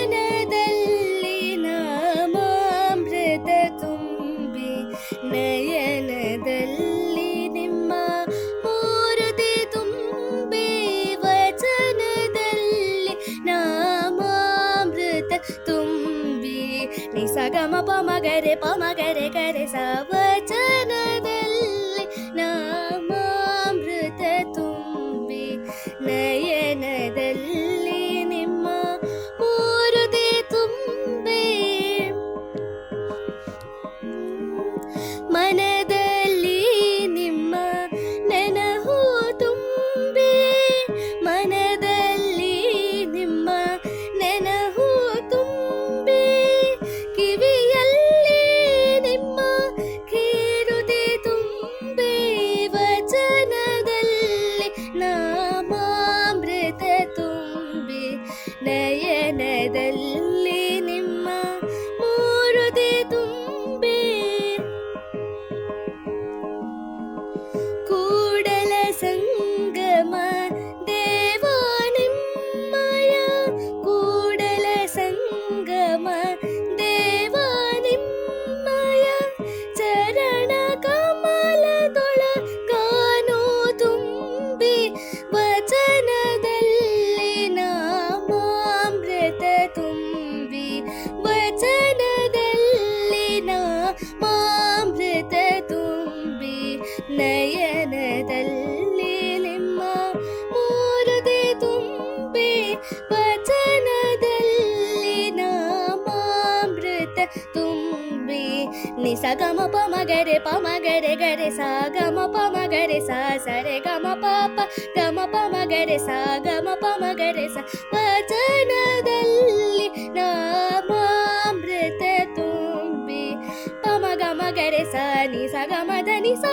ವಚನದಲ್ಲಿ ನಾಮಾಮೃತ ತುಂಬಿ ನಯನದಲ್ಲಿ ನಿಮ್ಮ ಮೂರುತಿ ತುಂಬಿ ವಚನದಲ್ಲಿ ನಾಮಾಮೃತ ತುಂಬಿ ನಿಸಗಮ ಪಮಗರೆ ಪಮಗರೆ ಗರೆ ಸ ವಚನದಲ್ಲಿ ನಾಮಾಮೃತ ತುಂಬಿ ನಯನದಲ್ಲಿ ನಿಮ್ಮ ಮೂರುತಿ ತುಂಬಿ ಮನದಲ್ಲಿ ನಿಮ್ಮ ನೆನಹು ತುಂಬಿ ಮನದಲ್ಲಿ ನಿಮ್ಮ ನೆನಹು ತುಂಬಿ ಕಿವಿಯಲ್ಲಿ ನಿಮ್ಮ ಕೀರುತಿ ತುಂಬಿ ವಚನದಲ್ಲಿ ನಾಮಾಮೃತ ತುಂಬಿ ನಯನದಲ್ಲಿ ನಿಮ್ಮ ಮೂರುತಿ ತುಂಬಿ ಕೂಡಲ ಸಂಗಮ ದೇವ ನಿಮ್ಮಯ ಕೂಡಲ ಸಂಗಮ ದೇವ ನಿಮ್ಮಯ ಚರಣ ಕಮಲದೊಳ ಕಾನೋ ತುಂಬಿ ವಚನದಲ್ಲಿ ನಾಮಾಮೃತ ತುಂಬಿ ವಚನದಲ್ಲಿ ನಾಮಾಮೃತ ತುಂಬಿ ನಯನದಲ್ಲಿ ನಿಮ್ಮ ಮೂರುತಿ ತುಂಬಿ ವಚನದಲ್ಲಿ ನಾಮಾಮೃತ ತುಂಬಿ ನಿಸಗಮ ಪಮಗರೆ ಗರೆ ಸ ಗಮ ಪಮಗರೆ ಸ ಸರೆ ಗಮ ಪಾಪ ಗಮ ಪಮಗರೆ ಸ ಗಮ ಪಮಗರೆ ಸ ವಚನದಲ್ಲಿ ನಾಮಾಮೃತ ತುಂಬಿ ಪಮ ಗಮ ಗರೆ ಸ ನಿ ಸ ಗಮ ಧ ನಿ ಸ